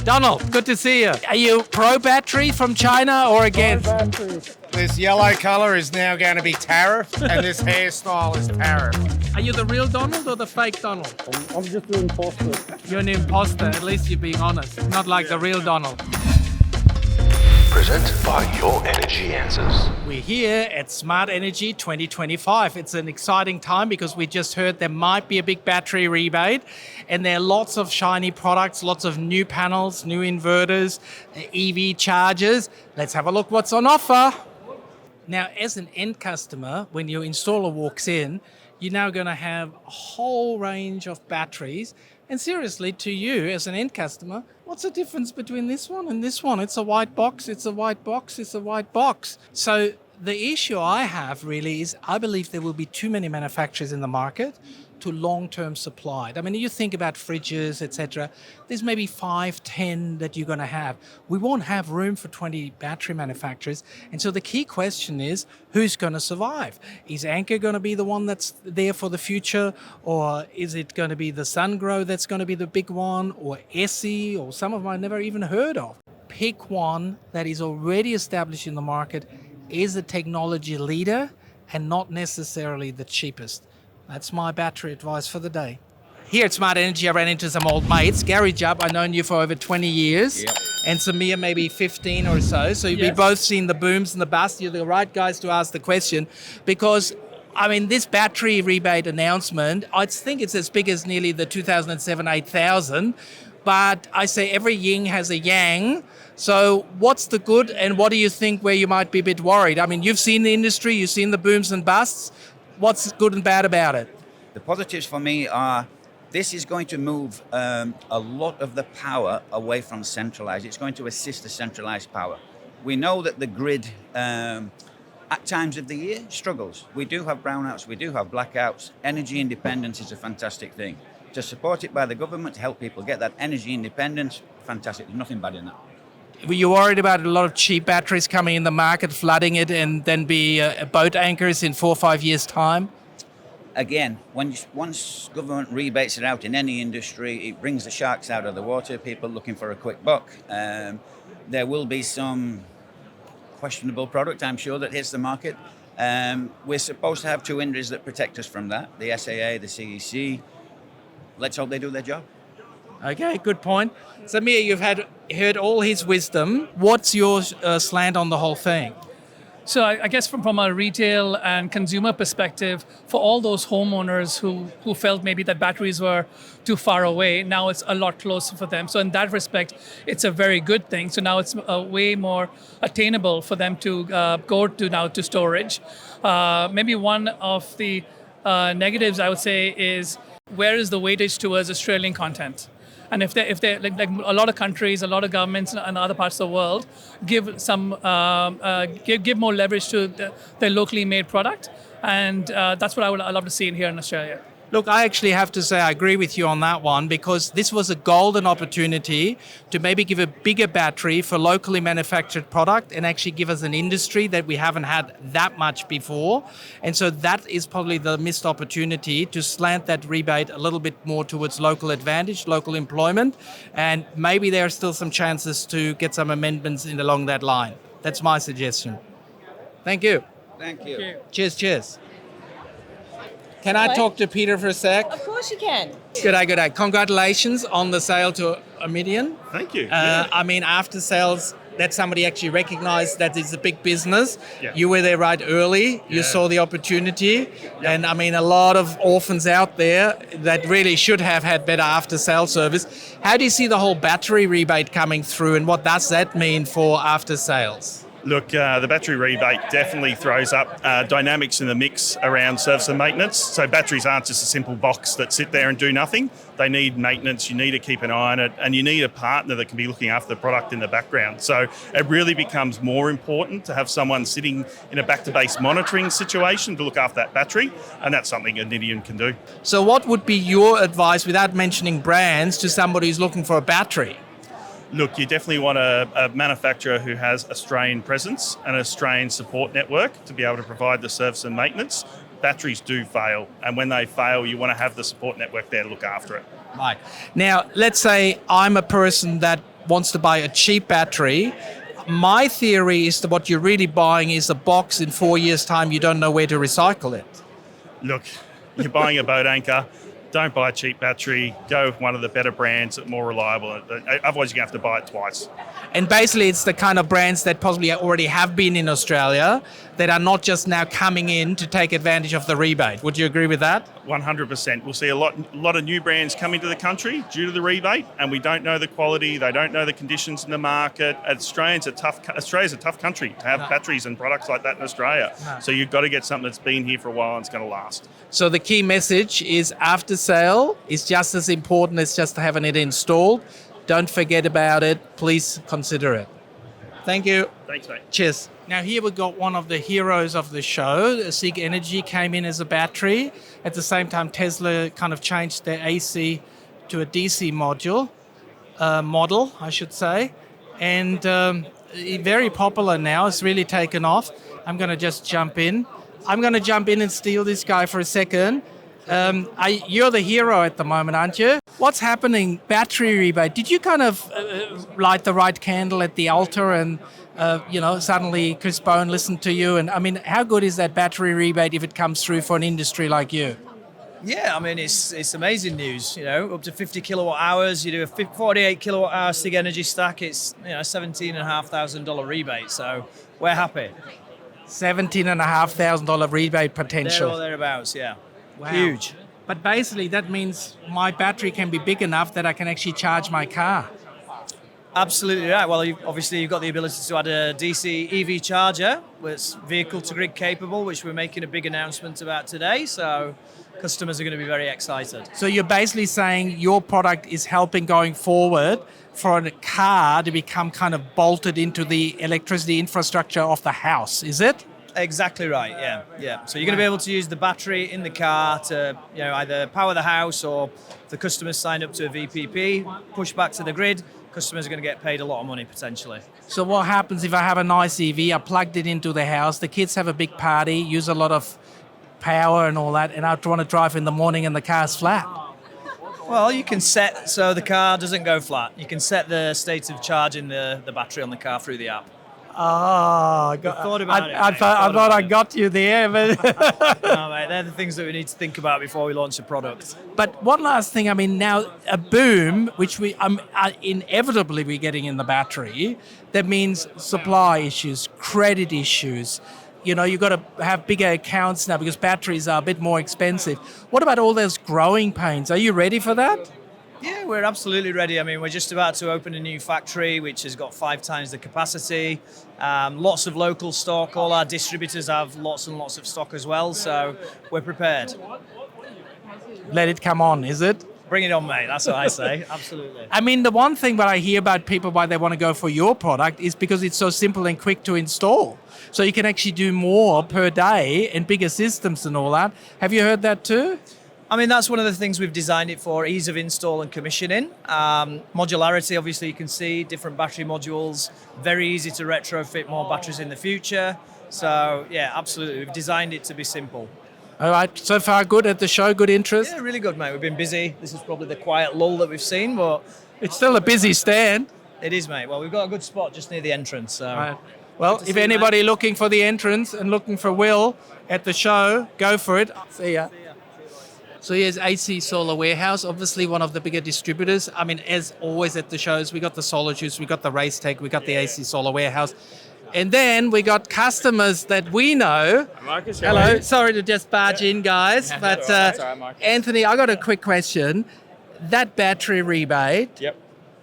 Donald, good to see you. Are you pro battery from China or against? This yellow colour is now going to be tariff, and this hairstyle is tariff. Are you the real Donald or the fake Donald? I'm just an imposter. You're an imposter. At least you're being honest. Not like the real Donald. Presented by Your Energy Answers. We're here at Smart Energy 2025. It's an exciting time because we just heard there might be a big battery rebate, and there are lots of shiny products, lots of new panels, new inverters, EV chargers. Let's have a look what's on offer. Now, as an end customer, when your installer walks in, you're now going to have a whole range of batteries. And seriously, to you as an end customer, what's the difference between this one and this one? It's a white box, it's a white box, it's a white box. So the issue I have really is I believe there will be too many manufacturers in the market to long-term supply. I mean, you think about fridges, etc. There's maybe 5, 10 that you're going to have. We won't have room for 20 battery manufacturers. And so the key question is, who's going to survive? Is AIKO going to be the one that's there for the future? Or is it going to be the Sungrow that's going to be the big one? Or ESSI? Or some of them I've never even heard of. Pick one that is already established in the market, is a technology leader, and not necessarily the cheapest. That's my battery advice for the day. Here at Smart Energy, I ran into some old mates. Gary Jubb, I've known you for over 20 years. Yep. And Samir, maybe 15 or so. So we've both seen the booms and the busts. You're the right guys to ask the question. Because, I mean, this battery rebate announcement, I think it's as big as nearly the 2007 8000. But I say every yin has a yang. So what's the good and what do you think where you might be a bit worried? I mean, you've seen the industry, you've seen the booms and busts. What's good and bad about it? The positives for me are this is going to move a lot of the power away from centralized. It's going to assist the centralized power. We know that the grid at times of the year struggles. We do have brownouts, we do have blackouts. Energy independence is a fantastic thing. To support it by the government, to help people get that energy independence, fantastic. There's nothing bad in that. Were you worried about a lot of cheap batteries coming in the market, flooding it, and then be boat anchors in 4 or 5 years' time? Again, once government rebates it out in any industry, it brings the sharks out of the water, people looking for a quick buck. There will be some questionable product, I'm sure, that hits the market. We're supposed to have 2 industries that protect us from that, the SAA, the CEC. Let's hope they do their job. Okay, good point. Samir, you've heard all his wisdom. What's your slant on the whole thing? So I guess from a retail and consumer perspective, for all those homeowners who felt maybe that batteries were too far away, now it's a lot closer for them. So in that respect, it's a very good thing. So now it's way more attainable for them to go to storage. Maybe one of the negatives I would say is, where is the weightage towards Australian content? And if they like a lot of countries, a lot of governments and other parts of the world give some give more leverage to their locally made product, and that's what I love to see in here in Australia. Look, I actually have to say I agree with you on that one, because this was a golden opportunity to maybe give a bigger battery for locally manufactured product and actually give us an industry that we haven't had that much before. And so that is probably the missed opportunity to slant that rebate a little bit more towards local advantage, local employment, and maybe there are still some chances to get some amendments in along that line. That's my suggestion. Thank you. Thank you. Cheers. Can I talk to Peter for a sec? Of course you can. Good day. Congratulations on the sale to Amidian. Thank you. I mean, after sales, that somebody actually recognized that it's a big business. Yeah. You were there right early. You saw the opportunity. Yeah. And I mean, a lot of orphans out there that really should have had better after-sale service. How do you see the whole battery rebate coming through, and what does that mean for after-sales? Look, the battery rebate definitely throws up dynamics in the mix around service and maintenance. So batteries aren't just a simple box that sit there and do nothing. They need maintenance, you need to keep an eye on it, and you need a partner that can be looking after the product in the background. So it really becomes more important to have someone sitting in a back-to-base monitoring situation to look after that battery, and that's something Amidian can do. So what would be your advice, without mentioning brands, to somebody who's looking for a battery? Look, you definitely want a manufacturer who has Australian presence and an Australian support network to be able to provide the service and maintenance. Batteries do fail, and when they fail, you want to have the support network there to look after it. Right. Now, let's say I'm a person that wants to buy a cheap battery, my theory is that what you're really buying is a box. In 4 years' time, you don't know where to recycle it. Look, you're buying a boat anchor. Don't buy a cheap battery. Go with one of the better brands that are more reliable. Otherwise, you're going to have to buy it twice. And basically, it's the kind of brands that possibly already have been in Australia that are not just now coming in to take advantage of the rebate. Would you agree with that? 100%. We'll see a lot of new brands come into the country due to the rebate, and we don't know the quality. They don't know the conditions in the market. Australia's a tough country to have batteries and products like that in Australia. So you've got to get something that's been here for a while and it's going to last. So the key message is after sale is just as important as just having it installed. Don't forget about it. Please consider it. Thank you. Thanks, mate. Cheers. Now here we've got one of the heroes of the show. Sigenergy came in as a battery. At the same time, Tesla kind of changed their AC to a DC model, I should say. And very popular now. It's really taken off. I'm going to just jump in. I'm going to jump in and steal this guy for a second. You're the hero at the moment, aren't you? What's happening? Battery rebate. Did you kind of light the right candle at the altar and, suddenly Chris Bone listened to you? And I mean, how good is that battery rebate if it comes through for an industry like you? Yeah, I mean, it's amazing news, up to 50 kilowatt hours. You do a 48 kilowatt hour Sigenergy stack, it's, $17,500 rebate. So we're happy. $17,500 rebate potential. There or thereabouts, yeah. Wow. Huge. But basically, that means my battery can be big enough that I can actually charge my car. Absolutely right. Well, you've got the ability to add a DC EV charger, that's vehicle to grid capable, which we're making a big announcement about today. So customers are going to be very excited. So you're basically saying your product is helping going forward for a car to become kind of bolted into the electricity infrastructure of the house, is it? Exactly right, yeah. So you're going to be able to use the battery in the car to, either power the house, or if the customers sign up to a VPP, push back to the grid, customers are going to get paid a lot of money potentially. So what happens if I have a nice EV, I plugged it into the house, the kids have a big party, use a lot of power and all that, and I want to drive in the morning and the car's flat? Well, you can set so the car doesn't go flat. You can set the state of charging the battery on the car through the app. Oh, I thought about it, I mate. thought I got you there. But No, mate, they're the things that we need to think about before we launch a product. But one last thing, I mean, now a boom, which we inevitably we're getting in the battery, that means supply issues, credit issues. You've got to have bigger accounts now because batteries are a bit more expensive. What about all those growing pains? Are you ready for that? Yeah, we're absolutely ready. I mean, we're just about to open a new factory, which has got 5 times the capacity. Lots of local stock. All our distributors have lots and lots of stock as well, so we're prepared. Let it come on, is it? Bring it on, mate. That's what I say. Absolutely. I mean, the one thing that I hear about people why they want to go for your product is because it's so simple and quick to install. So you can actually do more per day and bigger systems and all that. Have you heard that too? I mean, that's one of the things we've designed it for, ease of install and commissioning. Modularity, obviously, you can see different battery modules, very easy to retrofit more batteries in the future. So, yeah, absolutely. We've designed it to be simple. All right, so far good at the show, good interest? Yeah, really good, mate. We've been busy. This is probably the quiet lull that we've seen, but... It's still a busy stand. It is, mate. Well, we've got a good spot just near the entrance, so... Right. Well, if anybody looking for the entrance and looking for Will at the show, go for it. See ya. So here's AC Solar Warehouse, obviously one of the bigger distributors. I mean, as always at the shows, we got the SolarJuice, we got the Race Tech, we got the AC Solar Warehouse. And then we got customers that we know. Marcus, hello. Sorry to just barge in, guys. But Anthony, I got a quick question. That battery rebate, Yep,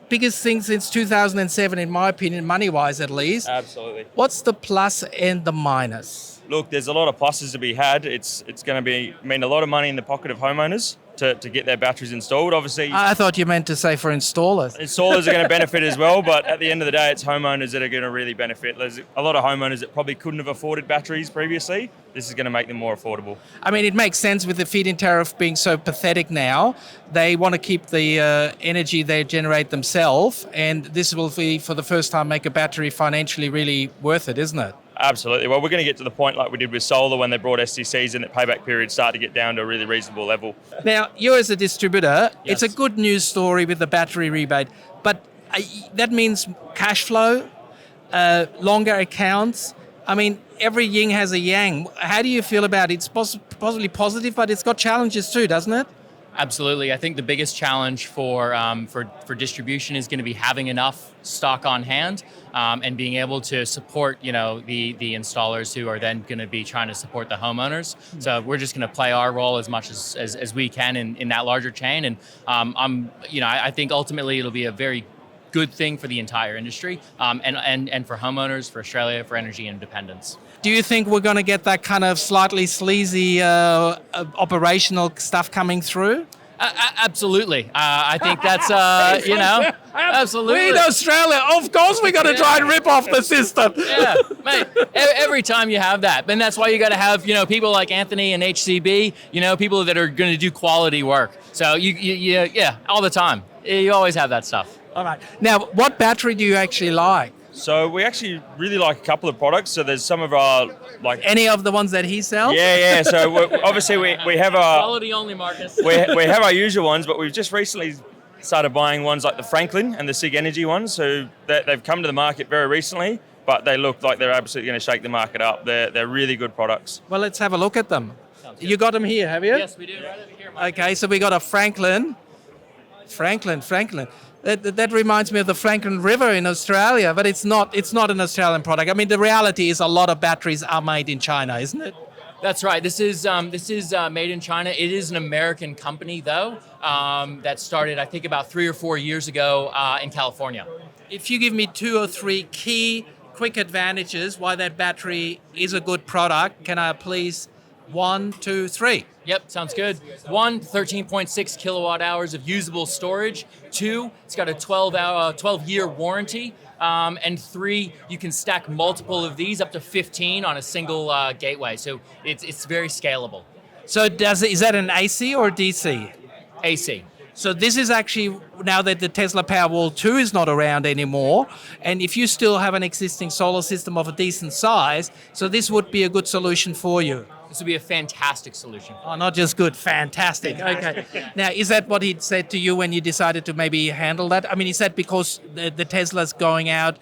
biggest thing since 2007, in my opinion, money-wise at least. absolutely. What's the plus and the minus? Look, there's a lot of pluses to be had. It's going to mean a lot of money in the pocket of homeowners to get their batteries installed. Obviously, I thought you meant to say for installers. installers are going to benefit as well, but at the end of the day, it's homeowners that are going to really benefit. There's a lot of homeowners that probably couldn't have afforded batteries previously. This is going to make them more affordable. I mean, it makes sense with the feed-in tariff being so pathetic now. They want to keep the energy they generate themselves, and this will be, for the first time, make a battery financially really worth it, isn't it? Absolutely. Well, we're going to get to the point like we did with solar when they brought STCs in, that payback periods start to get down to a really reasonable level. Now, you as a distributor, It's a good news story with the battery rebate, but that means cash flow, longer accounts. I mean, every yin has a yang. How do you feel about it? It's possibly positive, but it's got challenges too, doesn't it? Absolutely. I think the biggest challenge for distribution is going to be having enough stock on hand and being able to support, the installers who are then going to be trying to support the homeowners. So we're just going to play our role as much as we can in that larger chain. And I think ultimately it'll be a very good thing for the entire industry and for homeowners, for Australia, for energy independence. Do you think we're going to get that kind of slightly sleazy operational stuff coming through? Absolutely. I think that's, absolutely. We in Australia, of course we're going to try and rip off the system. Yeah, mate. Every time you have that. And that's why you got to have, people like Anthony and HCB, people that are going to do quality work. So yeah, all the time. You always have that stuff. All right. Now, what battery do you actually like? So we actually really like a couple of products. So there's some of our any of the ones that he sells. Yeah. So obviously we have our quality only, Marcus. we have our usual ones, but we've just recently started buying ones like the Franklin and the Sigenergy ones. So they've come to the market very recently, but they look like they're absolutely going to shake the market up. They're really good products. Well, let's have a look at them. You got them here, have you? Yes, we do. Right over here, Marcus. Okay, so we got a Franklin. That reminds me of the Franklin River in Australia, but it's not an Australian product. I mean, the reality is a lot of batteries are made in China, isn't it? That's right. This is made in China. It is an American company, though, that started, I think, about 3 or 4 years ago in California. If you give me 2 or 3 key quick advantages why that battery is a good product, can I please 1, 2, 3? Yep, sounds good. 1, 13.6 kilowatt hours of usable storage. 2, it's got a 12-year warranty. And 3, you can stack multiple of these up to 15 on a single gateway. So it's very scalable. So is that an AC or DC? AC. So this is actually, now that the Tesla Powerwall 2 is not around anymore, and if you still have an existing solar system of a decent size, so this would be a good solution for you. This would be a fantastic solution. Oh, not just good, fantastic. Okay. Now, is that what he said to you when you decided to maybe handle that? I mean, is that because the Tesla's going out,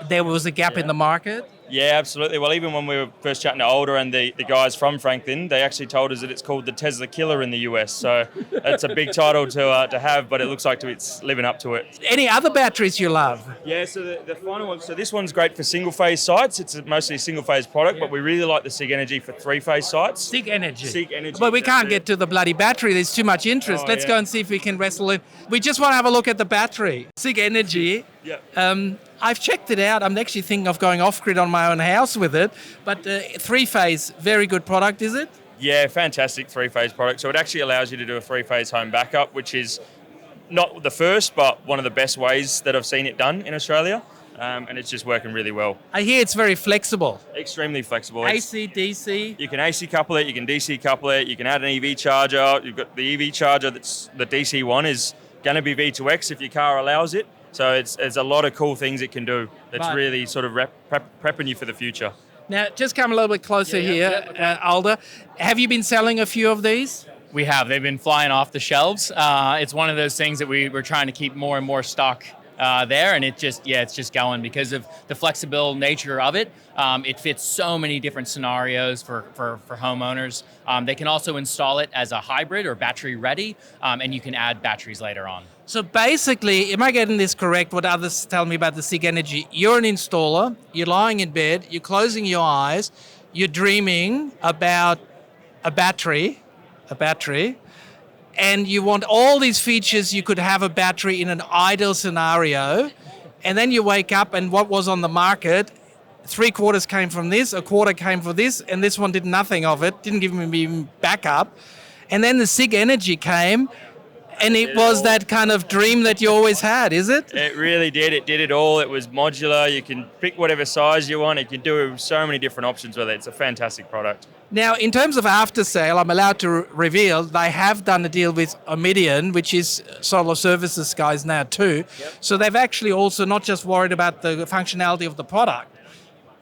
there was a gap in the market? Yeah, absolutely. Well, even when we were first chatting to Older and the guys from Franklin, they actually told us that it's called the Tesla Killer in the US. So it's a big title to have, but it looks like it's living up to it. Any other batteries you love? Yeah, so the final one, so this one's great for single-phase sites. It's mostly a single-phase product, but we really like the Sigenergy for 3-phase sites. Sigenergy. But we can't get to the bloody battery. There's too much interest. Let's go and see if we can wrestle it. We just want to have a look at the battery. Sigenergy. Yeah. I've checked it out. I'm actually thinking of going off-grid on my own house with it. But 3-phase, very good product, is it? Yeah, fantastic 3-phase product. So it actually allows you to do a 3-phase home backup, which is not the first, but one of the best ways that I've seen it done in Australia. And it's just working really well. I hear it's very flexible. Extremely flexible. AC, DC. You can AC couple it, you can DC couple it, you can add an EV charger. You've got the EV charger that's the DC one is going to be V2X if your car allows it. So it's a lot of cool things it can do. That's really sort of prepping you for the future. Now, just come a little bit closer here, Alder. Have you been selling a few of these? We have. They've been flying off the shelves. It's one of those things that we're trying to keep more and more stock there, and it's just going because of the flexible nature of it. It fits so many different scenarios for homeowners. They can also install it as a hybrid or battery ready, and you can add batteries later on. So basically, am I getting this correct, what others tell me about the Sigenergy? You're an installer, you're lying in bed, you're closing your eyes, you're dreaming about a battery, and you want all these features. You could have a battery in an ideal scenario, and then you wake up and what was on the market, 3/4 came from this, 1/4 came from this, and this one did nothing of it, didn't give me backup. And then the Sigenergy came, and it was that kind of dream that you always had, is it? It really did. It did it all. It was modular. You can pick whatever size you want. You can do so many different options with it. It's a fantastic product. Now, in terms of after sale, I'm allowed to reveal they have done a deal with Omidian, which is Solar Services guys now too. Yep. So they've actually also not just worried about the functionality of the product,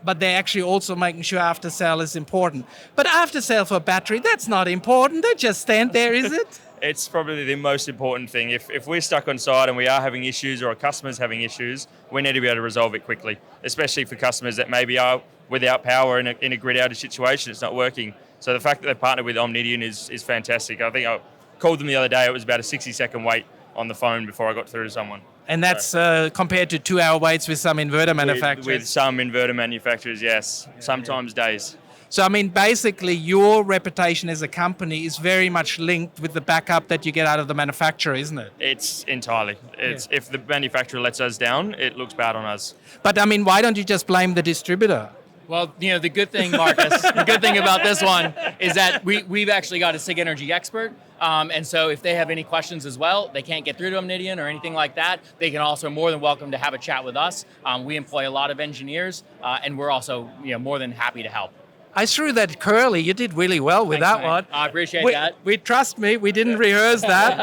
but they're actually also making sure after sale is important. But after sale for battery, that's not important. They just stand there, is it? it's probably the most important thing. If we're stuck on site and we are having issues or a customer's having issues, we need to be able to resolve it quickly, especially for customers that maybe are without power in a grid outage situation. It's not working. So the fact that they've partnered with Omnidian is fantastic. I think I called them the other day. It was about a 60-second wait on the phone before I got through to someone. And that's compared to 2-hour waits with some inverter manufacturers? With some inverter manufacturers, yes. Sometimes days. So, I mean, basically, your reputation as a company is very much linked with the backup that you get out of the manufacturer, isn't it? It's entirely. If the manufacturer lets us down, it looks bad on us. But, I mean, why don't you just blame the distributor? Well, the good thing, Marcus, the good thing about this one is that we've actually got a Sigenergy expert. And so if they have any questions as well, they can't get through to Omnidian or anything like that, they can also more than welcome to have a chat with us. We employ a lot of engineers, and we're also more than happy to help. I threw that curly. You did really well with that one. I appreciate that. Trust me, we didn't rehearse that.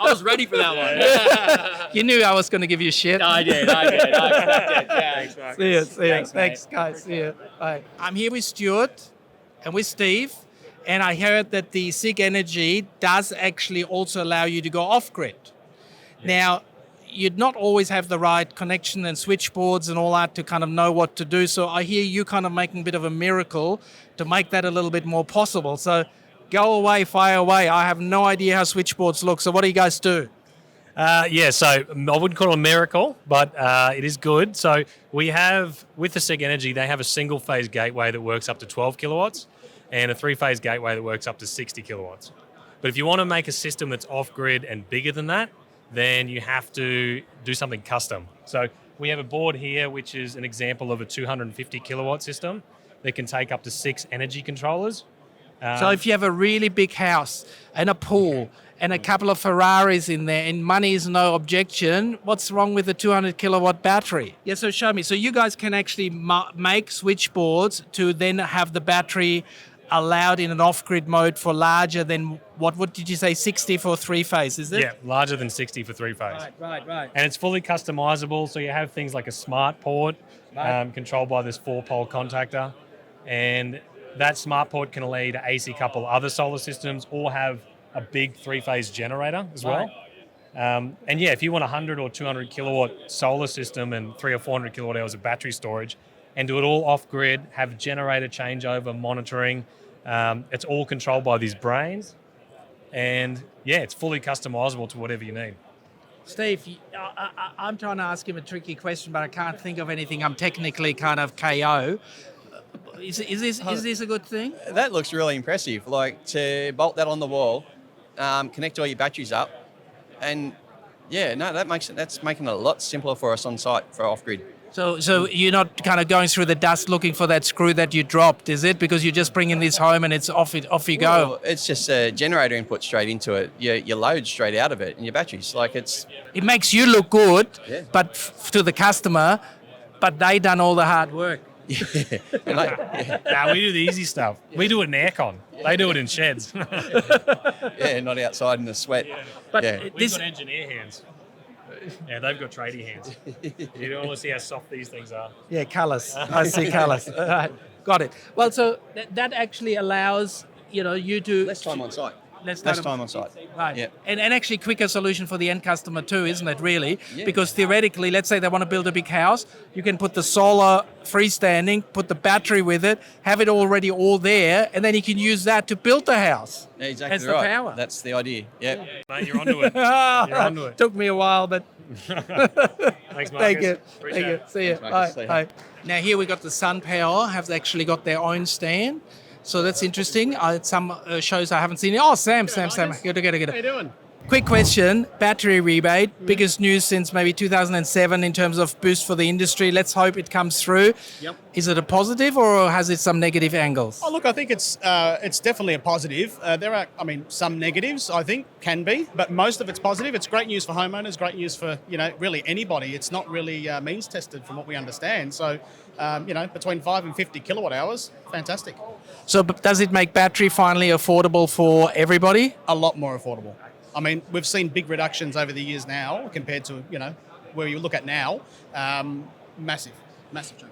I was ready for that one. You knew I was going to give you shit. I did. I expected. Yeah. Thanks, Mark. See you. Thanks, Thanks, guys. See you. Bye. I'm here with Stuart and with Steve, and I heard that the Sigenergy does actually also allow you to go off-grid. Yes. Now, you'd not always have the right connection and switchboards and all that to kind of know what to do. So I hear you kind of making a bit of a miracle to make that a little bit more possible. So go away, fire away. I have no idea how switchboards look. So what do you guys do? So I wouldn't call it a miracle, but it is good. So we have, with the Sigenergy, they have a single-phase gateway that works up to 12 kilowatts and a three-phase gateway that works up to 60 kilowatts. But if you want to make a system that's off-grid and bigger than that, then you have to do something custom. So we have a board here, which is an example of a 250 kilowatt system that can take up to 6 energy controllers. So if you have a really big house and a pool and a couple of Ferraris in there and money is no objection, what's wrong with a 200 kilowatt battery? Yeah, so show me. So you guys can actually make switchboards to then have the battery allowed in an off-grid mode for larger than, what did you say, 60 for three-phase, is it? Yeah, larger than 60 for three-phase. Right. And it's fully customizable, so you have things like a smart port controlled by this 4-pole contactor. And that smart port can allow you to AC couple other solar systems or have a big three-phase generator as well. And yeah, if you want a 100 or 200 kilowatt solar system and 300 or 400 kilowatt hours of battery storage and do it all off-grid, have generator changeover, monitoring, it's all controlled by these brains. And yeah, it's fully customizable to whatever you need. Steve, I'm trying to ask him a tricky question, but I can't think of anything. I'm technically kind of KO. Is this a good thing? That looks really impressive. Like to bolt that on the wall, connect all your batteries up, and yeah, no, that's making it a lot simpler for us on site for off-grid. So you're not kind of going through the dust looking for that screw that you dropped, is it? Because you're just bringing this home and it's off you go. Well, it's just a generator input straight into it. Your load straight out of it, and your batteries. It makes you look good, yeah. But to the customer, but they done all the hard work. Yeah. Nah, we do the easy stuff. We do it in aircon. They do it in sheds. Yeah, not outside in the sweat. Yeah. But we've got engineer hands. Yeah, they've got tradie hands. You don't want to see how soft these things are. Yeah, callous. I see callous. All right, got it. Well, so that actually allows you to less time on site. Less time on site. Right. Yeah. And actually quicker solution for the end customer too, isn't it, really? Yeah. Because theoretically, let's say they want to build a big house, you can put the solar freestanding, put the battery with it, have it already all there, and then you can use that to build the house. Yeah, exactly That's right. the power. That's the idea. Yep. Mate, you're onto it. You're onto it. Took me a while, but Thanks, Marcus. thank you. Appreciate it. See you. Thanks, Marcus. Bye. See Bye. Now here we got the Sun Power have actually got their own stand. So that's interesting. Some shows I haven't seen. Oh, Sam. Get it. How you doing? Quick question, battery rebate, biggest news since maybe 2007 in terms of boost for the industry. Let's hope it comes through. Yep. Is it a positive or has it some negative angles? Oh, look, I think it's definitely a positive. There are, some negatives, I think, can be, but most of it's positive. It's great news for homeowners, great news for, really anybody. It's not really means tested from what we understand. So, between 5 and 50 kilowatt hours, fantastic. So does it make battery finally affordable for everybody? A lot more affordable. We've seen big reductions over the years now compared to, where you look at now. Massive change.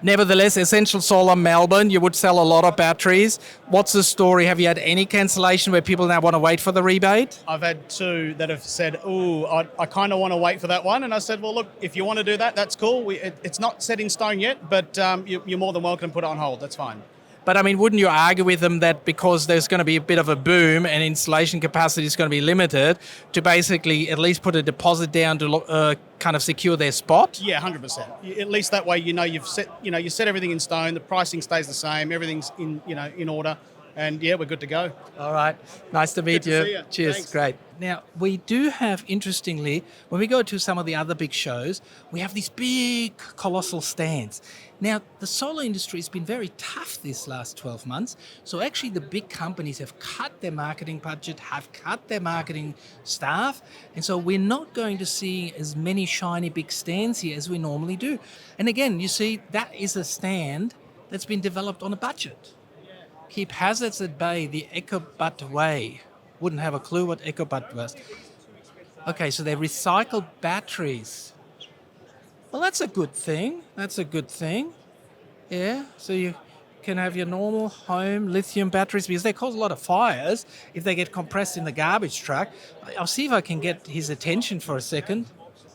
Nevertheless, Essential Solar Melbourne, you would sell a lot of batteries. What's the story? Have you had any cancellation where people now want to wait for the rebate? I've had two that have said, "Oh, I kind of want to wait for that one," and I said, "Well, look, if you want to do that, that's cool. It's not set in stone yet, but you're more than welcome to put it on hold. That's fine." But I mean, wouldn't you argue with them that because there's going to be a bit of a boom and installation capacity is going to be limited, to basically at least put a deposit down to kind of secure their spot? Yeah, 100%. At least that way, you set everything in stone. The pricing stays the same. Everything's in order. And yeah, we're good to go. All right. Nice to meet Good you. to see you. Cheers. Thanks. Great. Now, we do have, interestingly, when we go to some of the other big shows, we have these big, colossal stands. Now, the solar industry has been very tough this last 12 months. So actually, the big companies have cut their marketing budget, have cut their marketing staff. And so we're not going to see as many shiny big stands here as we normally do. And again, you see, that is a stand that's been developed on a budget. Keep hazards at bay, the AIKO way. Wouldn't have a clue what AIKO was. Okay, so they recycle batteries. Well, that's a good thing. That's a good thing. Yeah, so you can have your normal home lithium batteries because they cause a lot of fires if they get compressed in the garbage truck. I'll see if I can get his attention for a second.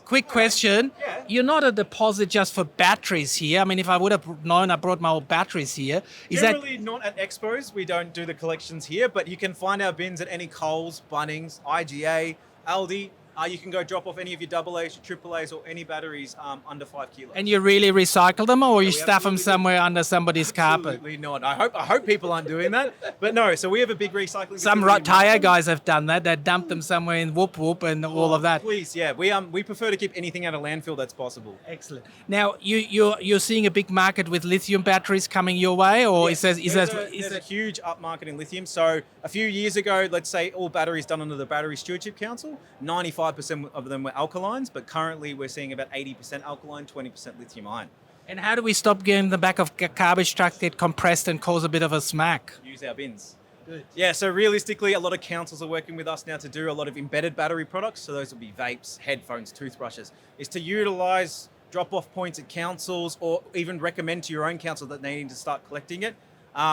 Quick question. You're not a deposit just for batteries here. I mean, if I would have known I brought my old batteries here. Generally not at expos. We don't do the collections here, but you can find our bins at any Coles, Bunnings, IGA, Aldi. You can go drop off any of your AA's, your AAA's, or any batteries under 5 kilos. And you really recycle them, or you stuff them somewhere under somebody's carpet? Absolutely not. I hope people aren't doing that. But no, so we have a big recycling. Some tyre guys have done that. They dump them somewhere in Whoop Whoop and all of that. Please, yeah. We prefer to keep anything out of landfill that's possible. Excellent. Now you're seeing a big market with lithium batteries coming your way, or Yes, there's a huge upmarket in lithium. So a few years ago, let's say all batteries done under the Battery Stewardship Council, 95% of them were alkalines, but currently we're seeing about 80% alkaline, 20% lithium ion. And how do we stop getting the back of garbage truck get compressed and cause a bit of a smack? Use our bins. Good. Yeah, so realistically, a lot of councils are working with us now to do a lot of embedded battery products. So those will be vapes, headphones, toothbrushes, is to utilize drop-off points at councils or even recommend to your own council that they need to start collecting it.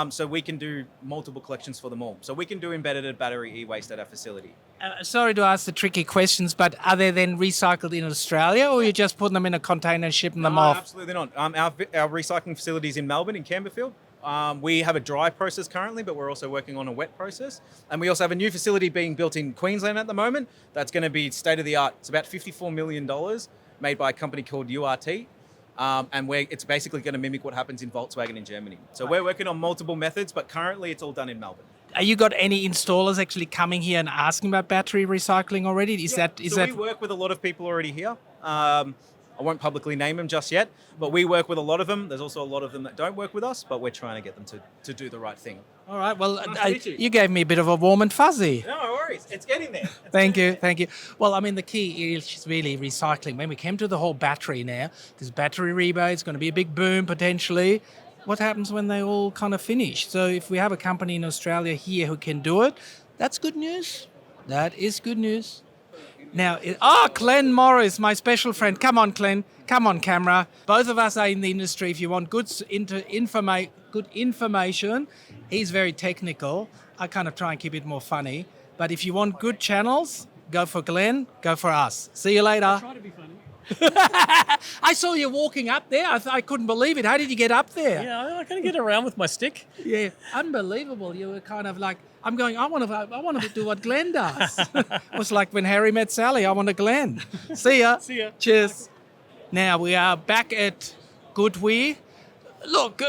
So we can do multiple collections for them all. So we can do embedded battery e-waste at our facility. Sorry to ask the tricky questions, but are they then recycled in Australia, or you just put them in a container and shipping them off? Absolutely not. Our recycling facilities in Melbourne, in Camberfield. We have a dry process currently, but we're also working on a wet process. And we also have a new facility being built in Queensland at the moment. That's going to be state-of-the-art. It's about $54 million, made by a company called URT. And it's basically going to mimic what happens in Volkswagen in Germany. So we're working on multiple methods, but currently it's all done in Melbourne. Have you got any installers actually coming here and asking about battery recycling already? We work with a lot of people already here. I won't publicly name them just yet, but we work with a lot of them. There's also a lot of them that don't work with us, but we're trying to get them to do the right thing. All right. Well, you gave me a bit of a warm and fuzzy. No worries. It's getting there. Thank you. Well, I mean, the key is really recycling. When we came to the whole battery now, this battery rebate is going to be a big boom potentially. What happens when they all kind of finish? So if we have a company in Australia here who can do it, that's good news. That is good news. Now, Glen Morris, my special friend. Come on, Glen. Come on, camera. Both of us are in the industry. If you want good information, he's very technical. I kind of try and keep it more funny. But if you want good channels, go for Glen, go for us. See you later. I try to be funny. I saw you walking up there. I couldn't believe it. How did you get up there? Yeah, I kind of get around with my stick. Yeah, unbelievable. You were kind of like, I want to do what Glen does. It was like when Harry met Sally. I want a Glen. See ya. See ya. Cheers. Now we are back at Goodwee. Look,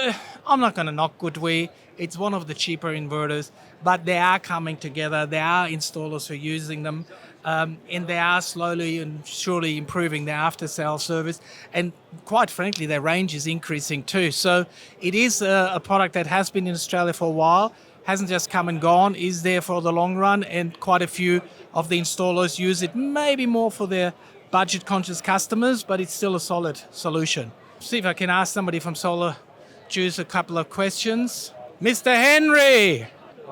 I'm not going to knock Goodwee. It's one of the cheaper inverters, but they are coming together. There are installers who are using them. And they are slowly and surely improving their after-sales service. And quite frankly, their range is increasing too. So it is a product that has been in Australia for a while, hasn't just come and gone, is there for the long run, and quite a few of the installers use it, maybe more for their budget-conscious customers, but it's still a solid solution. See if I can ask somebody from SolarJuice a couple of questions. Mr. Henry!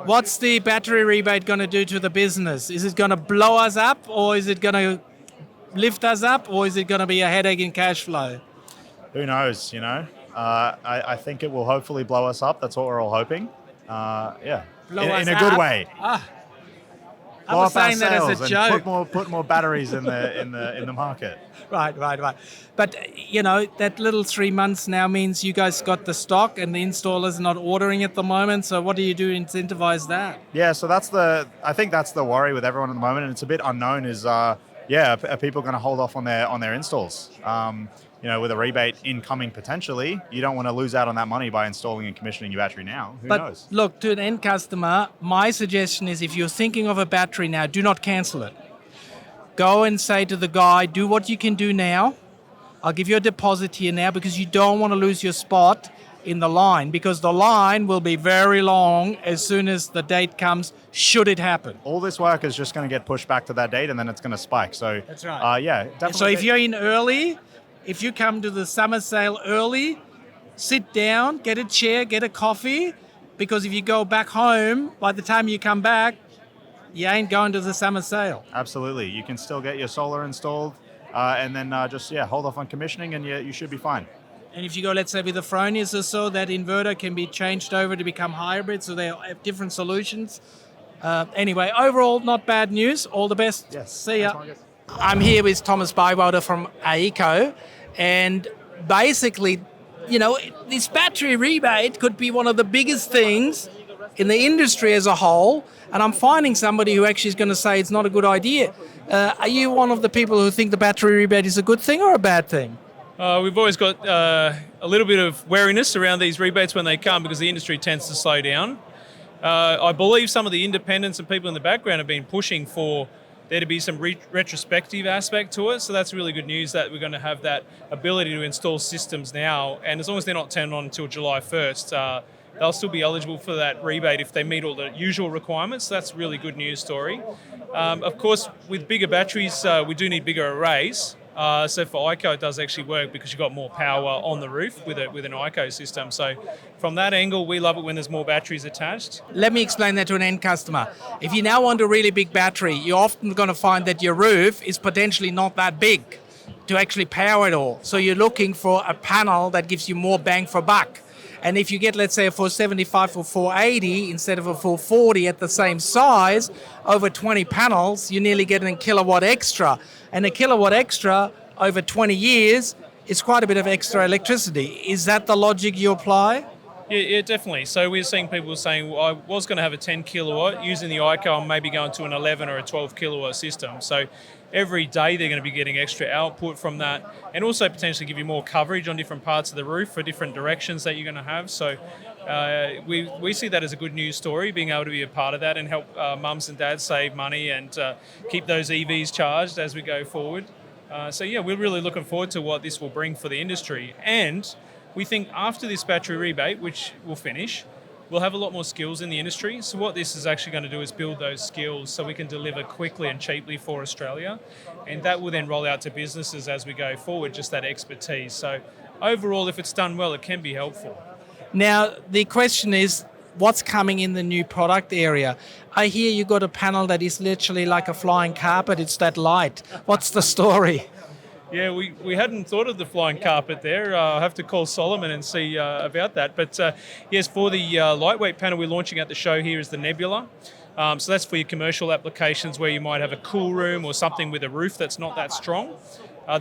What's the battery rebate going to do to the business? Is it going to blow us up, or is it going to lift us up, or is it going to be a headache in cash flow? Who knows, you know? I think it will hopefully blow us up. That's what we're all hoping. Yeah, Blow in us a good up? way. I Blow was up our saying that as sales a and joke. put more batteries in the market. Right. But, you know, that little 3 months now means you guys got the stock and the installers are not ordering at the moment. So what do you do to incentivize that? Yeah, so I think that's the worry with everyone at the moment, and it's a bit unknown. Is are people going to hold off on their installs? With a rebate incoming potentially, you don't want to lose out on that money by installing and commissioning your battery now. Who knows? Look, to an end customer, my suggestion is if you're thinking of a battery now, do not cancel it. Go and say to the guy, do what you can do now. I'll give you a deposit here now because you don't want to lose your spot in the line, because the line will be very long as soon as the date comes, should it happen. All this work is just going to get pushed back to that date, and then it's going to spike. So that's right. Definitely. So if you're in early, if you come to the summer sale early, sit down, get a chair, get a coffee, because if you go back home, by the time you come back, you ain't going to the summer sale. Absolutely. You can still get your solar installed and then hold off on commissioning, and you should be fine. And if you go, let's say, with the Fronius or so, that inverter can be changed over to become hybrid, so they have different solutions. Anyway, overall, not bad news. All the best. Yes. See ya. I'm here with Thomas Bywater from AIKO, and basically, this battery rebate could be one of the biggest things in the industry as a whole, and I'm finding somebody who actually is going to say it's not a good idea. Are you one of the people who think the battery rebate is a good thing or a bad thing? We've always got a little bit of wariness around these rebates when they come because the industry tends to slow down. I believe some of the independents and people in the background have been pushing for there to be some retrospective aspect to it. So that's really good news that we're going to have that ability to install systems now. And as long as they're not turned on until July 1st, they'll still be eligible for that rebate if they meet all the usual requirements. So that's a really good news story. Of course, with bigger batteries, we do need bigger arrays. So for AIKO, it does actually work because you've got more power on the roof with an AIKO system. So from that angle, we love it when there's more batteries attached. Let me explain that to an end customer. If you now want a really big battery, you're often going to find that your roof is potentially not that big to actually power it all. So you're looking for a panel that gives you more bang for buck. And if you get, let's say, a 475 or 480 instead of a 440 at the same size, over 20 panels, you're nearly getting a kilowatt extra. And a kilowatt extra over 20 years is quite a bit of extra electricity. Is that the logic you apply? Yeah, definitely. So we're seeing people saying, well, I was going to have a 10 kilowatt using the AIKO and maybe going to an 11 or a 12 kilowatt system. So every day they're going to be getting extra output from that, and also potentially give you more coverage on different parts of the roof for different directions that you're going to have. So we see that as a good news story, being able to be a part of that and help mums and dads save money and keep those EVs charged as we go forward. We're really looking forward to what this will bring for the industry. And we think after this battery rebate, which will finish, we'll have a lot more skills in the industry. So what this is actually going to do is build those skills so we can deliver quickly and cheaply for Australia. And that will then roll out to businesses as we go forward, just that expertise. So overall, if it's done well, it can be helpful. Now, the question is, what's coming in the new product area? I hear you got a panel that is literally like a flying carpet. It's that light. What's the story? Yeah, we hadn't thought of the flying carpet there. I'll have to call Solomon and see about that. But yes, for the lightweight panel we're launching at the show here is the Nebula. So that's for your commercial applications where you might have a cool room or something with a roof that's not that strong.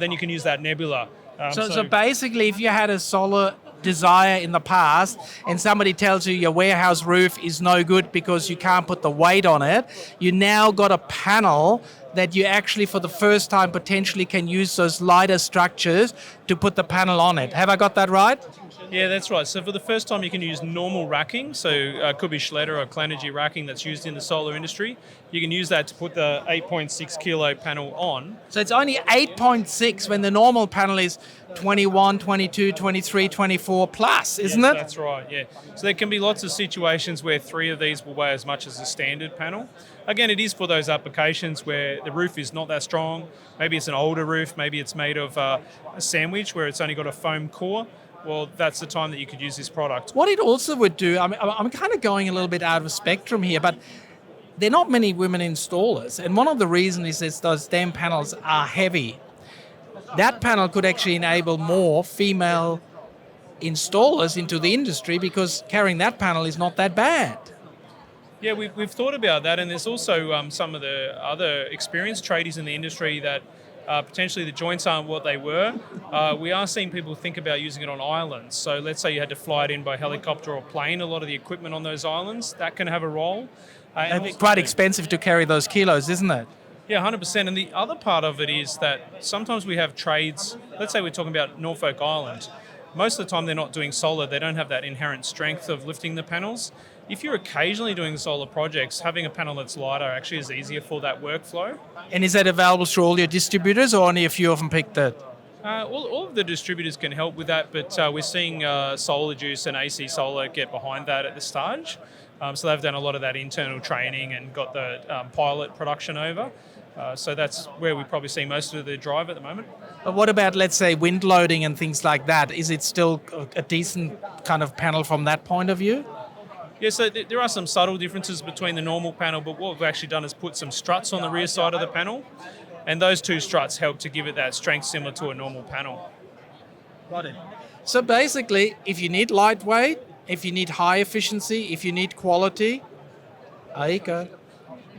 Then you can use that Nebula. So basically, if you had a solar Desire in the past and somebody tells you your warehouse roof is no good because you can't put the weight on it, you now got a panel that you actually for the first time potentially can use those lighter structures to put the panel on it. Have I got that right? Yeah, that's right. So for the first time you can use normal racking, so it could be Schletter or CleanEnergy racking that's used in the solar industry. You can use that to put the 8.6 kilo panel on. So it's only 8.6 when the normal panel is 21, 22, 23, 24 plus, isn't it? That's right, yeah. So there can be lots of situations where 3 of these will weigh as much as a standard panel. Again, it is for those applications where the roof is not that strong. Maybe it's an older roof, maybe it's made of a sandwich where it's only got a foam core. Well, that's the time that you could use this product. What it also would do, I'm kind of going a little bit out of spectrum here, but there are not many women installers. And one of the reasons is those damn panels are heavy. That panel could actually enable more female installers into the industry because carrying that panel is not that bad. Yeah, we've thought about that, and there's also some of the other experienced tradies in the industry that potentially the joints aren't what they were. We are seeing people think about using it on islands. So let's say you had to fly it in by helicopter or plane, a lot of the equipment on those islands, that can have a role. It'd be quite expensive to carry those kilos, isn't it? Yeah, 100%. And the other part of it is that sometimes we have trades, let's say we're talking about Norfolk Island. Most of the time they're not doing solar, they don't have that inherent strength of lifting the panels. If you're occasionally doing solar projects, having a panel that's lighter actually is easier for that workflow. And is that available through all your distributors or only a few of them picked it? All of the distributors can help with that, but we're seeing SolarJuice and AC Solar get behind that at this stage. So they've done a lot of that internal training and got the pilot production over. So that's where we probably see most of the drive at the moment. But what about, let's say, wind loading and things like that? Is it still a decent kind of panel from that point of view? Yeah, so there are some subtle differences between the normal panel, but what we've actually done is put some struts on the rear side of the panel, and those two struts help to give it that strength similar to a normal panel. Got it. So basically, if you need lightweight, if you need high efficiency, if you need quality, AIKO.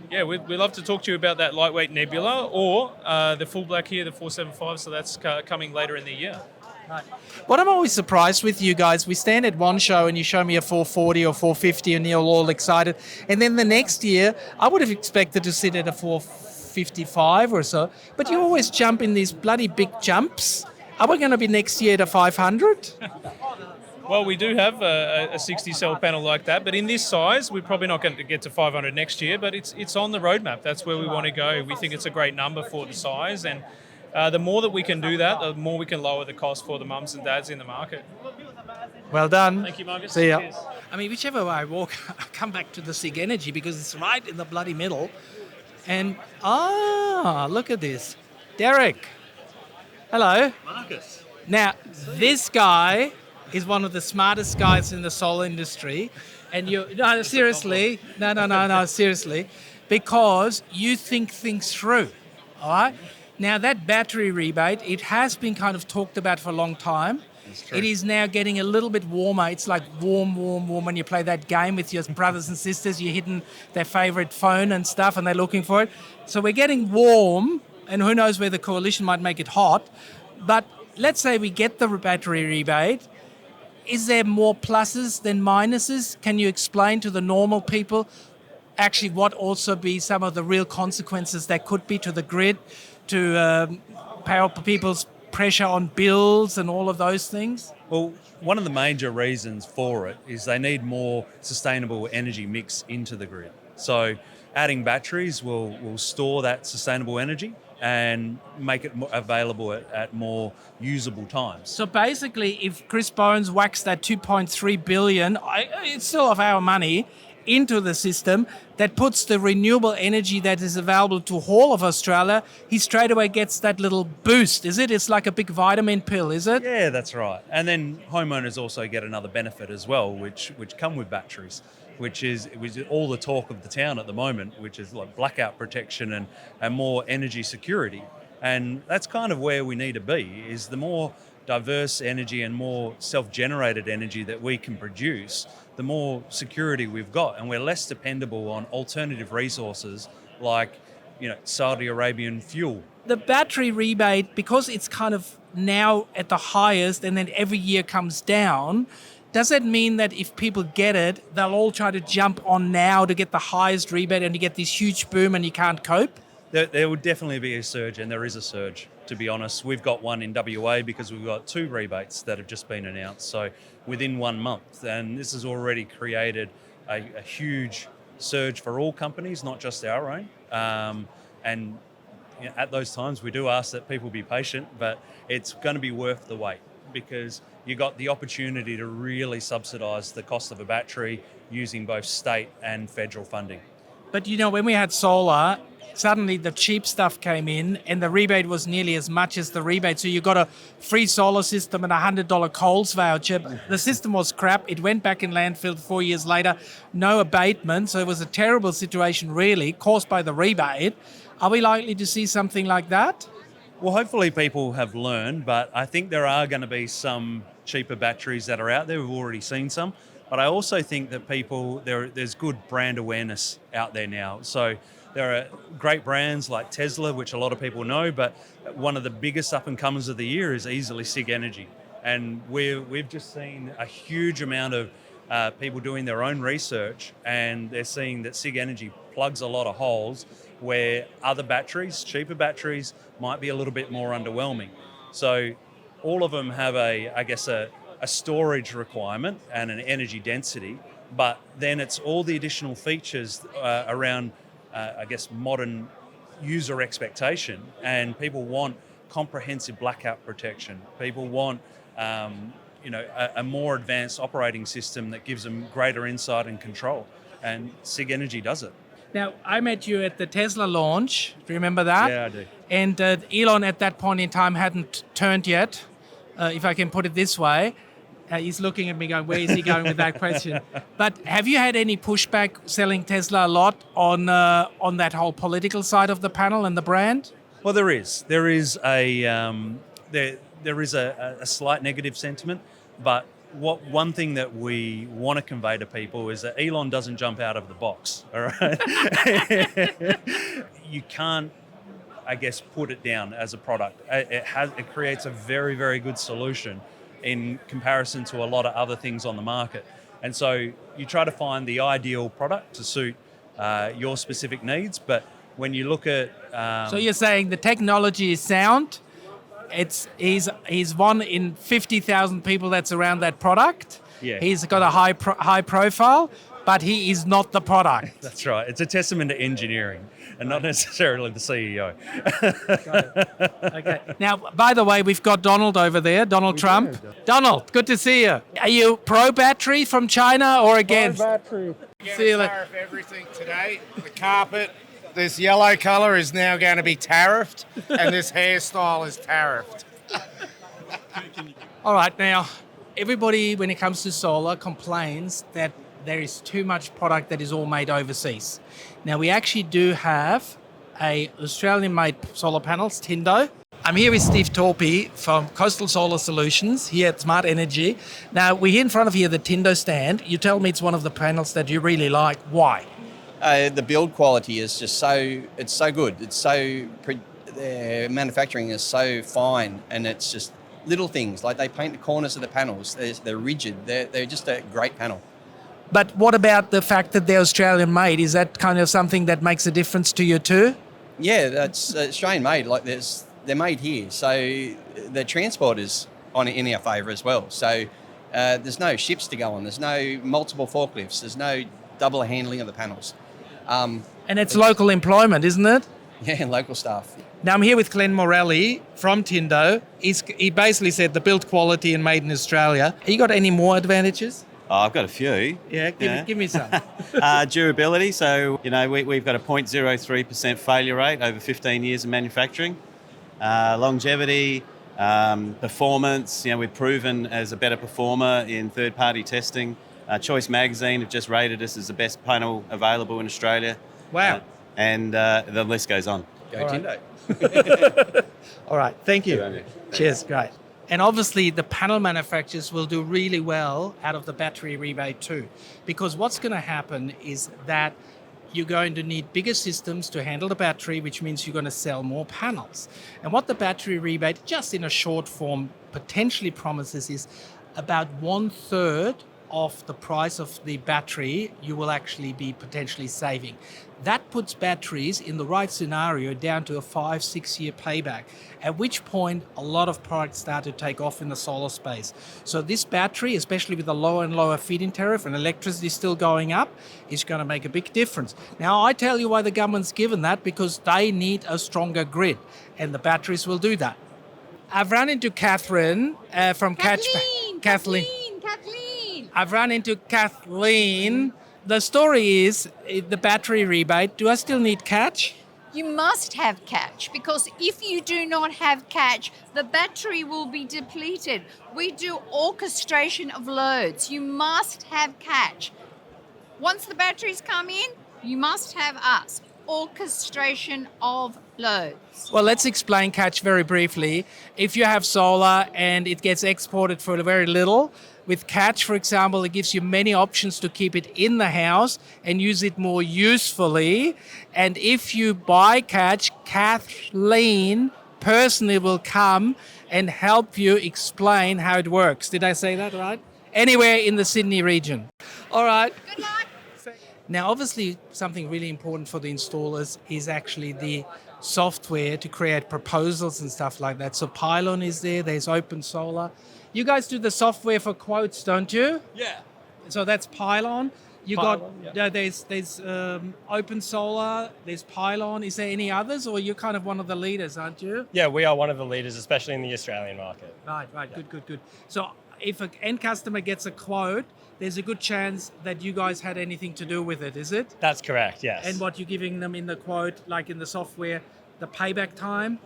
Yeah, we'd love to talk to you about that lightweight Nebula or the full black here, the 475, so that's coming later in the year. Right. What I'm always surprised with you guys, we stand at one show and you show me a 440 or 450 and you're all excited. And then the next year, I would have expected to sit at a 455 or so. But you always jump in these bloody big jumps. Are we going to be next year at a 500? Well, we do have a 60 cell panel like that, but in this size, we're probably not going to get to 500 next year, but it's on the roadmap. That's where we want to go. We think it's a great number for the size, and the more that we can do that, the more we can lower the cost for the mums and dads in the market. Well done. Thank you, Marcus. See ya. Cheers. I mean, whichever way I walk, I come back to the Sigenergy because it's right in the bloody middle. And, look at this. Derek. Hello. Marcus. Now, this guy is one of the smartest guys in the solar industry. And seriously, seriously, because you think things through, all right? Now, that battery rebate, it has been kind of talked about for a long time. It is now getting a little bit warmer. It's like warm when you play that game with your brothers and sisters. You're hitting their favorite phone and stuff, and they're looking for it. So we're getting warm, and who knows where the coalition might make it hot. But let's say we get the battery rebate. Is there more pluses than minuses? Can you explain to the normal people actually what also be some of the real consequences that could be to the grid, to power people's pressure on bills and all of those things? Well, one of the major reasons for it is they need more sustainable energy mix into the grid. So adding batteries will store that sustainable energy and make it more available at more usable times. So basically, if Chris Bones whacks that 2.3 billion, it's still of our money, into the system, that puts the renewable energy that is available to whole of Australia, he straight away gets that little boost, is it? It's like a big vitamin pill, is it? Yeah, that's right. And then homeowners also get another benefit as well, which come with batteries, which is all the talk of the town at the moment, which is like blackout protection and more energy security. And that's kind of where we need to be, is the more diverse energy and more self-generated energy that we can produce, the more security we've got, and we're less dependable on alternative resources like, Saudi Arabian fuel. The battery rebate, because it's kind of now at the highest and then every year comes down, does that mean that if people get it, they'll all try to jump on now to get the highest rebate and to get this huge boom and you can't cope? There would definitely be a surge, and there is a surge, to be honest. We've got one in WA because we've got 2 rebates that have just been announced, so within 1 month. And this has already created a huge surge for all companies, not just our own. And at those times, we do ask that people be patient, but it's going to be worth the wait because you got the opportunity to really subsidise the cost of a battery using both state and federal funding. But when we had solar, suddenly the cheap stuff came in and the rebate was nearly as much as the rebate. So you got a free solar system and a $100 Coles voucher. The system was crap. It went back in landfill 4 years later, no abatement. So it was a terrible situation, really, caused by the rebate. Are we likely to see something like that? Well, hopefully people have learned, but I think there are going to be some cheaper batteries that are out there. We've already seen some. But I also think that there's good brand awareness out there now. So there are great brands like Tesla, which a lot of people know, but one of the biggest up-and-comers of the year is easily Sigenergy. And we've just seen a huge amount of people doing their own research, and they're seeing that Sigenergy plugs a lot of holes where other batteries, cheaper batteries, might be a little bit more underwhelming. So all of them have a storage requirement and an energy density, but then it's all the additional features around, modern user expectation. And people want comprehensive blackout protection. People want, a more advanced operating system that gives them greater insight and control. And Sigenergy does it. Now, I met you at the Tesla launch. Do you remember that? Yeah, I do. And Elon at that point in time hadn't turned yet, if I can put it this way. He's looking at me going, where is he going with that question? But have you had any pushback selling Tesla a lot on that whole political side of the panel and the brand? Well, there is. There is a slight negative sentiment, but one thing that we want to convey to people is that Elon doesn't jump out of the box, all right? You can't, put it down as a product. It creates a very, very good solution in comparison to a lot of other things on the market. And so you try to find the ideal product to suit your specific needs, but when you look at... So you're saying the technology is sound, he's one in 50,000 people that's around that product. Yeah. He's got a high profile, but he is not the product. That's right. It's a testament to engineering and not necessarily the CEO. Okay. Now, by the way, we've got Donald over there, Donald Trump. Donald, good to see you. Are you pro battery from China or against? Pro battery. See you later. Tariff everything today. The carpet, this yellow colour is now going to be tariffed, and this hairstyle is tariffed. All right, now, everybody, when it comes to solar, complains that there is too much product that is all made overseas. Now, we actually do have a Australian-made solar panels, Tindo. I'm here with Steve Torpey from Coastal Solar Solutions here at Smart Energy. Now, we're here in front of you, the Tindo stand. You tell me it's one of the panels that you really like. Why? The build quality is just it's so good. It's so, manufacturing is so fine, and it's just little things, like they paint the corners of the panels. They're rigid. They're just a great panel. But what about the fact that they're Australian made? Is that kind of something that makes a difference to you too? Yeah, that's Australian made. Like they're made here, so the transport is in our favour as well. So there's no ships to go on. There's no multiple forklifts. There's no double handling of the panels. And it's local employment, isn't it? Yeah, local staff. Now I'm here with Glen Morelli from Tindo. He basically said the build quality and made in Australia. Have you got any more advantages? Oh, I've got a few. Yeah, give me some. Durability. So, we've got a 0.03% failure rate over 15 years of manufacturing. Longevity, performance. We've proven as a better performer in third-party testing. Choice Magazine have just rated us as the best panel available in Australia. Wow. And the list goes on. Go Tindo. All right, thank you. Cheers, great. And obviously the panel manufacturers will do really well out of the battery rebate too, because what's going to happen is that you're going to need bigger systems to handle the battery, which means you're going to sell more panels. And what the battery rebate, just in a short form, potentially promises is about 1/3 of the price of the battery you will actually be potentially saving. That puts batteries in the right scenario down to a 5-6 year payback, at which point a lot of products start to take off in the solar space. So this battery, especially with the lower and lower feed-in tariff and electricity still going up, is going to make a big difference. Now, I tell you why the government's given that, because they need a stronger grid, and the batteries will do that. I've run into Catherine from CatchPower. Kathleen. I've run into Kathleen. The story is the battery rebate. Do I still need Catch? You must have Catch, because if you do not have Catch, the battery will be depleted. We do orchestration of loads. You must have Catch. Once the batteries come in, you must have us. orchestration of loads. Well, let's explain Catch very briefly. If you have solar and it gets exported for very little, with Catch, for example, it gives you many options to keep it in the house and use it more usefully. And if you buy Catch, Kathleen personally will come and help you explain how it works. Did I say that right? Anywhere in the Sydney region. All right. Good luck. Now, obviously, something really important for the installers is actually the software to create proposals and stuff like that. So Pylon is there, there's Open Solar. You guys do the software for quotes, don't you? Yeah. So that's Pylon. You Pylon, got yeah. there's Open Solar, there's Pylon. Is there any others, or you're kind of one of the leaders, aren't you? Yeah, we are one of the leaders, especially in the Australian market. Right, good. So if an end customer gets a quote, there's a good chance that you guys had anything to do with it, is it? That's correct, yes. And what you're giving them in the quote, like in the software, the payback time?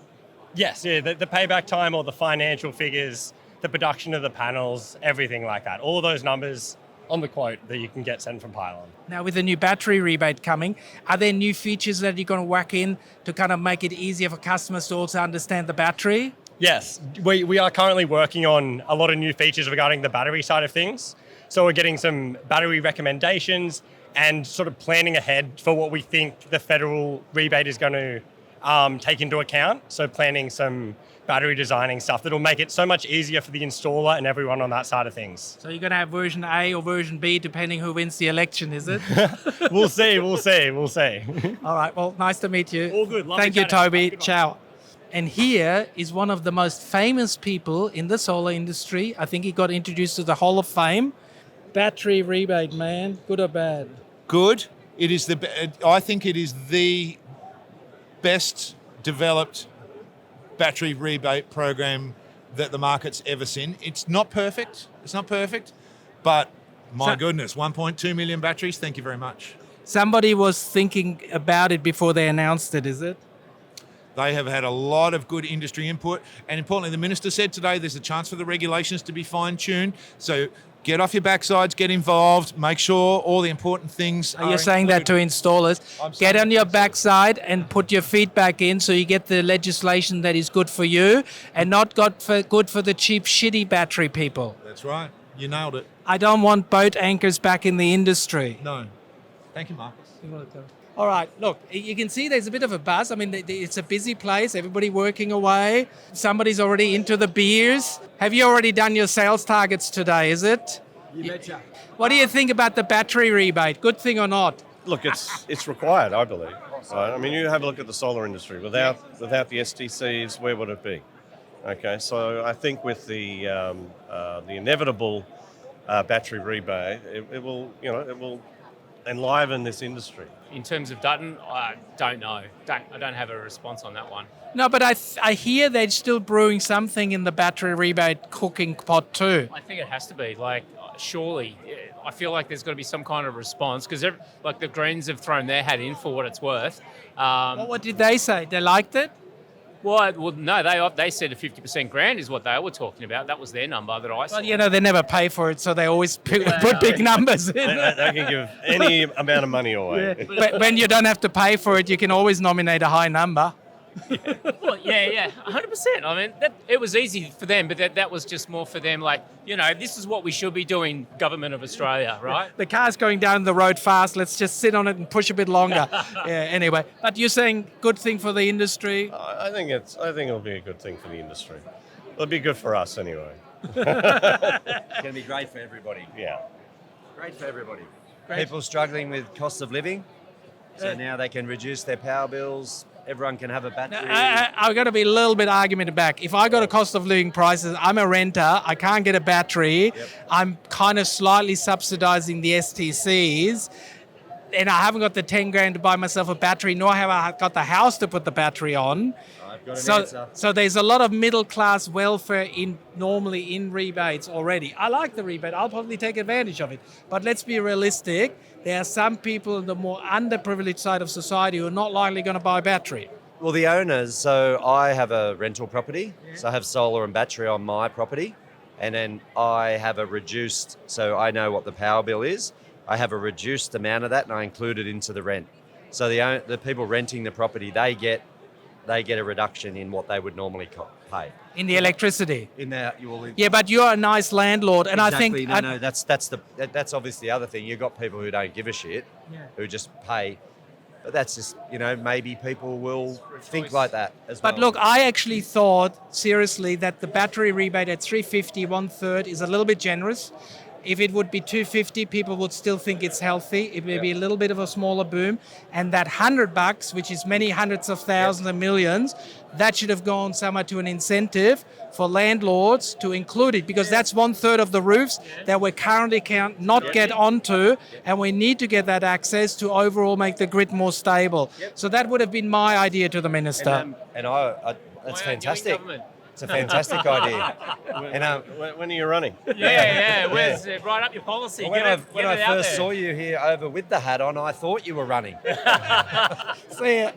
Yes, yeah, the payback time or the financial figures, the production of the panels, everything like that. All those numbers on the quote that you can get sent from Pylon. Now, with the new battery rebate coming, are there new features that you're going to whack in to kind of make it easier for customers to also understand the battery? Yes, we are currently working on a lot of new features regarding the battery side of things. So we're getting some battery recommendations and sort of planning ahead for what we think the federal rebate is going to take into account. So planning some battery designing stuff that'll make it so much easier for the installer and everyone on that side of things. So you're going to have version A or version B, depending who wins the election, is it? We'll see. All right, well, nice to meet you. All good. Lovely Thank you, chatting. Toby. Ciao. And here is one of the most famous people in the solar industry. I think he got introduced to the Hall of Fame. Battery rebate, man. Good or bad? Good. It is I think it is the best developed battery rebate program that the market's ever seen. It's not perfect. But my goodness, 1.2 million batteries. Thank you very much. Somebody was thinking about it before they announced it, is it? They have had a lot of good industry input. And importantly, the Minister said today there's a chance for the regulations to be fine-tuned. So get off your backsides, get involved, make sure all the important things are You're saying that to installers. Get on your backside and put your feet back in so you get the legislation that is good for you and not good for the cheap, shitty battery people. That's right. You nailed it. I don't want boat anchors back in the industry. No. Thank you, Marcus. All right, look, you can see there's a bit of a buzz. I mean, it's a busy place, everybody working away. Somebody's already into the beers. Have you already done your sales targets today, is it? You betcha. What do you think about the battery rebate? Good thing or not? Look, it's required, I believe. Right? I mean, you have a look at the solar industry. Without the STCs, where would it be? Okay, so I think with the inevitable battery rebate, it will enliven this industry. In terms of Dutton, I don't know. I don't have a response on that one. No, but I hear they're still brewing something in the battery rebate cooking pot too. I think it has to be. Surely, I feel like there's got to be some kind of response because the Greens have thrown their hat in for what it's worth. What did they say? They liked it? Well, no, they said a 50% grant is what they were talking about. That was their number that I saw. Well, they never pay for it, so they always put big numbers in. They can give any amount of money away. Yeah. But when you don't have to pay for it, you can always nominate a high number. Well, yeah, 100%. I mean, it was easy for them, but that was just more for them. This is what we should be doing, government of Australia, right? The car's going down the road fast. Let's just sit on it and push a bit longer. Anyway, but you're saying good thing for the industry. I think it'll be a good thing for the industry. It'll be good for us anyway. It's going to be great for everybody. Yeah. Great for everybody. People struggling with cost of living, so now they can reduce their power bills. Everyone can have a battery. I've got to be a little bit argumentative back. If I got a cost of living prices, I'm a renter, I can't get a battery, I'm kind of slightly subsidising the STCs, and I haven't got the 10 grand to buy myself a battery, nor have I got the house to put the battery on. I've got an answer. So there's a lot of middle class welfare normally in rebates already. I like the rebate. I'll probably take advantage of it. But let's be realistic. There are some people in the more underprivileged side of society who are not likely going to buy a battery. Well, the owners, so I have a rental property, so I have solar and battery on my property, and then I have a reduced, so I know what the power bill is. I have a reduced amount of that and I include it into the rent. So the people renting the property, they get a reduction in what they would normally pay. In the electricity. In that, Yeah, but you're a nice landlord, and exactly, I think no, that's obviously the other thing. You've got people who don't give a shit, who just pay. But that's just, maybe people will think like that as well. But look, I actually thought seriously that the battery rebate at 350, 1/3 is a little bit generous. If it would be 250, people would still think it's healthy. It may be a little bit of a smaller boom. And that $100, which is many hundreds of thousands and millions, that should have gone somewhere to an incentive for landlords to include it, because that's 1/3 of the roofs that we currently can't not get onto, and we need to get that access to overall make the grid more stable. So that would have been my idea to the minister. And that's fantastic. It's a fantastic idea. And when are you running? Where's write up your policy? When I first saw you here over with the hat on, I thought you were running. See ya.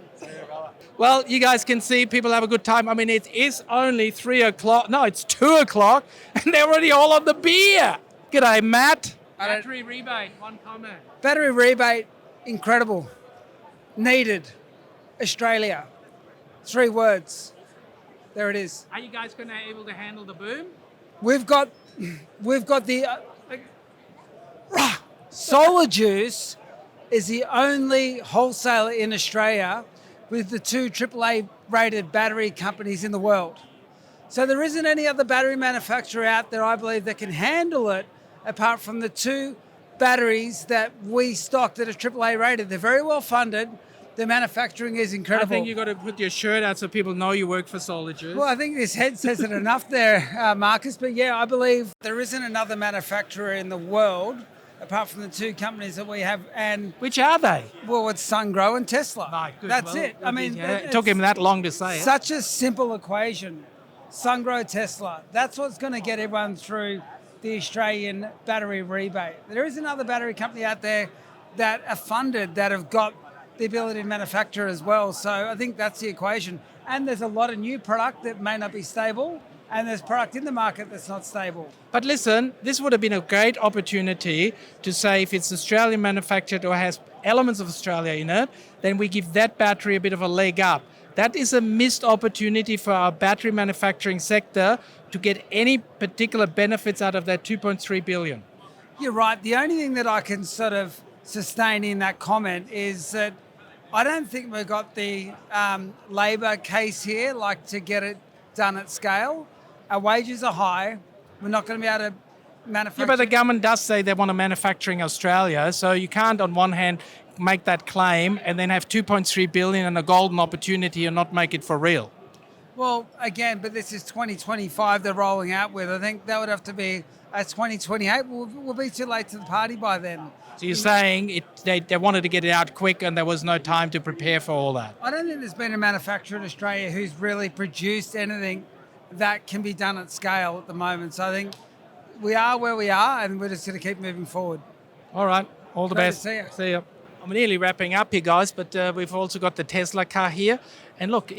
Well, you guys can see people have a good time. I mean, it is only 3 o'clock. No, it's 2 o'clock, and they're already all on the beer. G'day, Matt. Battery rebate, one comment. Battery rebate, incredible. Needed. Australia. 3 words. There it is. Are you guys going to be able to handle the boom? We've got the SolarJuice is the only wholesaler in Australia with the 2 AAA rated battery companies in the world. So there isn't any other battery manufacturer out there, I believe, that can handle it apart from the 2 batteries that we stock that are AAA rated. They're very well funded. The manufacturing is incredible. I think you've got to put your shirt out so people know you work for SolarJuice. Well, I think this head says it enough there, Marcus. But yeah, I believe there isn't another manufacturer in the world apart from the 2 companies that we have. And which are they? Well, it's SunGrow and Tesla. Right, good. That's it. I mean, it took him that long to say it. Such a simple equation. SunGrow, Tesla. That's what's going to get everyone through the Australian battery rebate. There is another battery company out there that are funded that have got the ability to manufacture as well. So I think that's the equation. And there's a lot of new product that may not be stable, and there's product in the market that's not stable. But listen, this would have been a great opportunity to say if it's Australian manufactured or has elements of Australia in it, then we give that battery a bit of a leg up. That is a missed opportunity for our battery manufacturing sector to get any particular benefits out of that 2.3 billion. You're right. The only thing that I can sort of sustain in that comment is that I don't think we've got the labour case here, like to get it done at scale. Our wages are high. We're not going to be able to manufacture. Yeah, but the government does say they want to manufacture in Australia, so you can't on one hand make that claim and then have 2.3 billion and a golden opportunity and not make it for real. Well, again, but this is 2025 they're rolling out with. I think that would have to be at 2028. We'll be too late to the party by then. So you're saying they wanted to get it out quick and there was no time to prepare for all that? I don't think there's been a manufacturer in Australia who's really produced anything that can be done at scale at the moment. So I think we are where we are and we're just going to keep moving forward. All right. All the Great to best. see you. See you. I'm nearly wrapping up here, guys, but we've also got the Tesla car here. And look,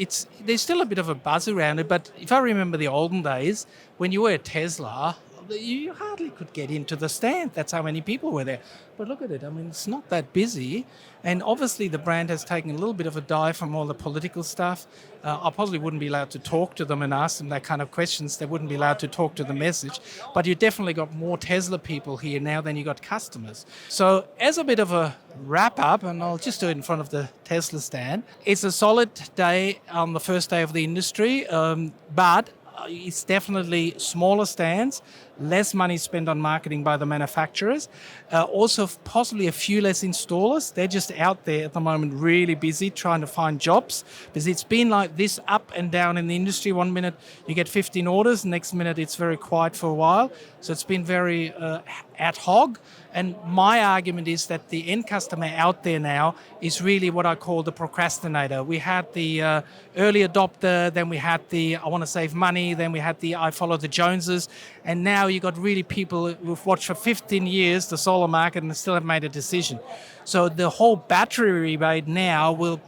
there's still a bit of a buzz around it, but if I remember the olden days, when you were a Tesla, you hardly could get into the stand. That's how many people were there. But look at it. I mean, it's not that busy. And obviously the brand has taken a little bit of a dive from all the political stuff. I probably wouldn't be allowed to talk to them and ask them that kind of questions. They wouldn't be allowed to talk to the message. But you definitely got more Tesla people here now than you got customers. So as a bit of a wrap up, and I'll just do it in front of the Tesla stand, it's a solid day on the first day of the industry, but it's definitely smaller stands, less money spent on marketing by the manufacturers, also possibly a few less installers. They're just out there at the moment really busy trying to find jobs, because it's been like this up and down in the industry. 1 minute you get 15 orders, next minute it's very quiet for a while. So it's been very ad hoc. And my argument is that the end customer out there now is really what I call the procrastinator. We had the early adopter, then we had the I want to save money, then we had the I follow the Joneses, and now you got really people who've watched for 15 years the solar market and still haven't made a decision. So the whole battery rebate now will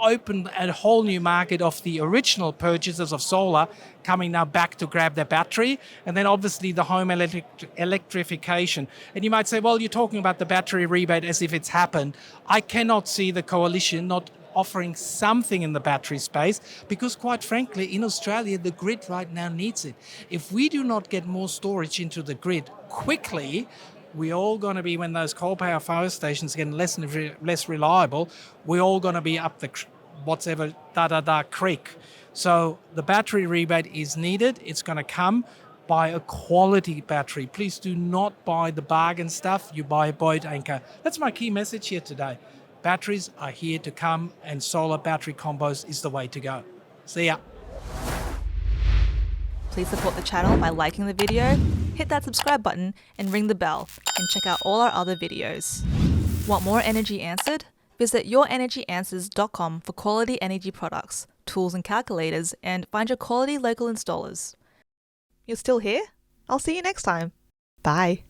open a whole new market of the original purchasers of solar coming now back to grab their battery. And then obviously the home electrification. And you might say, well, you're talking about the battery rebate as if it's happened. I cannot see the coalition not offering something in the battery space, because quite frankly, in Australia, the grid right now needs it. If we do not get more storage into the grid quickly, we're all going to be, when those coal power fire stations get less and less reliable, we're all going to be up the whatever creek. So the battery rebate is needed. It's going to come. Buy a quality battery. Please do not buy the bargain stuff. You buy a boat anchor. That's my key message here today. Batteries are here to come, and solar battery combos is the way to go. See ya. Please support the channel by liking the video, hit that subscribe button and ring the bell, and check out all our other videos. Want more energy answered? Visit yourenergyanswers.com for quality energy products, tools and calculators, and find your quality local installers. You're still here? I'll see you next time. Bye.